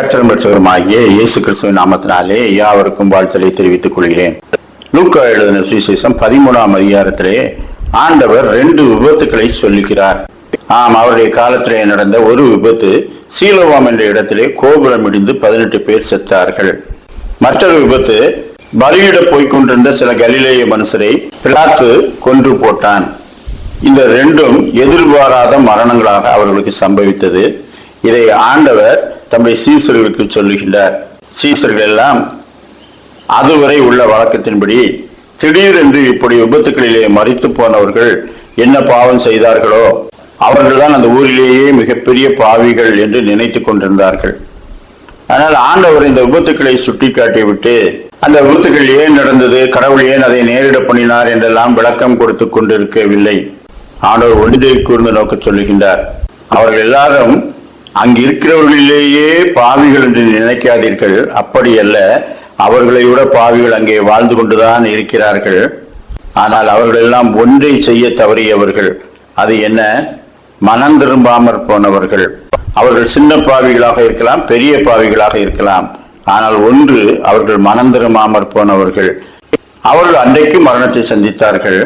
கர்த்தரும் இரட்சகருமாகிய இயேசு கிறிஸ்துவின் நாமத்தினாலே யாவருக்கும் வாழ்த்தலை தெரிவித்துக் கொள்கிறேன். லூக்கா எழுதின சுவிசேஷம் 13ஆம் அதிகாரத்திலே ஆண்டவர் 2 விபத்துக்களை சொல்லுகிறார். அவருடைய காலத்திலே நடந்த ஒரு விபத்து, சீலோவாம் என்ற இடத்திலே கோபுரம் இடிந்து 18 பேர் செத்தார்கள். மற்றொரு விபத்து, பலியிட போய்கொண்டிருந்த சில கலிலேய மனுஷரை பிலாத்து கொன்று போட்டான். இந்த 2ம் எதிர்பாராத மரணங்களாக அவர்களுக்கு சம்பவித்தது. இதை ஆண்டவர் தம்முடைய சீசர்களுக்கு சொல்லுகின்றார். சீசர்கள் எல்லாம் அதுவரை உள்ள வழக்கத்தின்படி திடீரென்று இப்படி விபத்துக்களிலே மரித்து போனவர்கள் என்ன பாவம் செய்தார்களோ அவர்கள்தான் அந்த ஊரிலேயே மிகப்பெரிய பாவிகள் என்று நினைத்து கொண்டிருந்தார்கள். ஆனால் ஆண்டவர் இந்த விபத்துக்களை சுட்டி காட்டிவிட்டு அந்த விபத்துக்கள் ஏன் நடந்தது, கடவுள் ஏன் அதை நேரிட பண்ணினார் என்றெல்லாம் விளக்கம் கொடுத்து கொண்டிருக்கவில்லை. ஆண்டவர் ஒன்றை கூர்ந்து நோக்க சொல்லுகின்றார். அவர்கள் எல்லாரும் அங்கு இருக்கிறவர்களிலேயே பாவிகள் என்று நினைக்காதீர்கள், அப்படி அல்ல, அவர்களை விட பாவிகள் அங்கே வாழ்ந்து கொண்டுதான் இருக்கிறார்கள். ஆனால் அவர்கள் எல்லாம் ஒன்றை செய்ய தவறியவர்கள். அது என்ன? மனம் திரும்பாமற் போனவர்கள். அவர்கள் சின்ன பாவிகளாக இருக்கலாம், பெரிய பாவிகளாக இருக்கலாம். ஆனால் ஒன்று, அவர்கள் மனம் திரும்பாமற் போனவர்கள். அவர்கள் அன்றைக்கு மரணத்தை சந்தித்தார்கள்.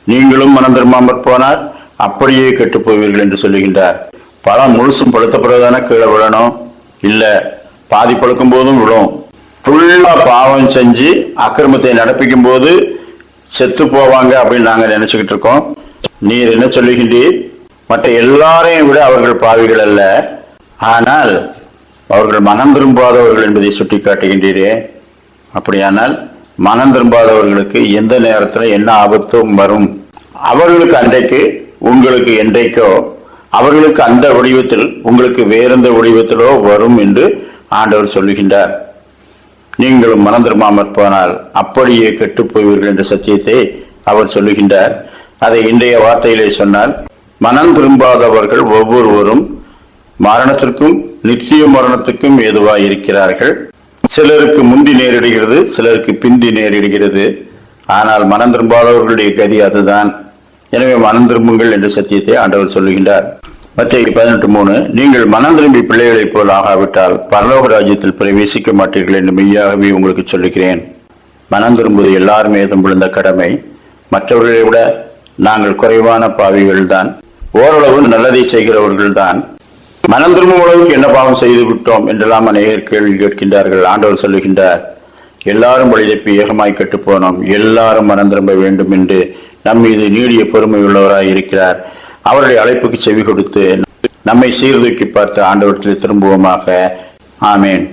நீங்களும் மனம் திரும்பாமற் போனார் அப்படியே கெட்டு போவீர்கள் என்று சொல்லுகின்றார். பழம் முழுசும் பழுத்த பிறகுதானே கீழே விழணும்? இல்ல, பாதி பழுக்கும் போதும் விழும். ஃபுல்லா பாவம் செஞ்சு அக்கிரமத்தை நடப்பிக்கும் போது செத்து போவாங்க அப்படின்னு நாங்க நினைச்சுக்கிட்டு இருக்கோம். நீர் என்ன சொல்லுகின்றீர்? மற்ற எல்லாரையும் விட அவர்கள் பாவிகள் அல்ல, ஆனால் அவர்கள் மனம் திரும்பாதவர்கள் என்பதை சுட்டி காட்டுகின்றீரே. அப்படியானால் மனம் திரும்பாதவர்களுக்கு எந்த நேரத்தில் என்ன ஆபத்தும் வரும்? அவர்களுக்கு அன்றைக்கு, உங்களுக்கு என்றைக்கோ, அவர்களுக்கு அந்த வடிவத்தில், உங்களுக்கு வேறெந்த வடிவத்திலோ வரும் என்று ஆண்டவர் சொல்லுகின்றார். நீங்களும் மனம் திரும்பாமற் போனால் அப்படியே கெட்டு போவீர்கள் என்ற சத்தியத்தை அவர் சொல்லுகின்றார். அதை இன்றைய வார்த்தையிலே சொன்னால், மனம் திரும்பாதவர்கள் ஒவ்வொருவரும் மரணத்திற்கும் நித்திய மரணத்துக்கும் ஏதுவாய் இருக்கிறார்கள். சிலருக்கு முந்தி நேரிடுகிறது, சிலருக்கு பிந்தி நேரிடுகிறது. ஆனால் மனம் திரும்பாதவர்களுடைய கதி அதுதான். எனவே மனம் திரும்புங்கள் என்ற சத்தியத்தை ஆண்டவர் சொல்லுகின்றார். மத்தேயு 18:3, நீங்கள் மனம் திரும்பி பிள்ளைகளைப் போல் ஆகாவிட்டால் பரலோக ராஜ்யத்தில் பிரவேசிக்க மாட்டீர்கள் என்று மெய்யாகவே உங்களுக்கு சொல்லுகிறேன். மனம் திரும்புவது எல்லார் மீதும் விழுந்த கடமை. மற்றவர்களை விட நாங்கள் குறைவான பாவிகள் தான், ஓரளவு நல்லதை செய்கிறவர்கள் தான். மனம் திரும்பும் அளவுக்கு என்ன பாவம் செய்து விட்டோம் என்றெல்லாம் அநேகர் கேள்வி கேட்கின்றார்கள். ஆண்டவர் சொல்லுகின்றார், எல்லாரும் வழிதப்பி ஏகமாய் கெட்டு போனோம், எல்லாரும் மனம் திரும்ப வேண்டும் என்று நம் மீது நீடிய பொறுமை உள்ளவராய் இருக்கிறார். அவருடைய அழைப்புக்கு செவி கொடுத்து நம்மை சீர்தூக்கி பார்த்து ஆண்டவரத்தில் திரும்புவோமாக. ஆமேன்.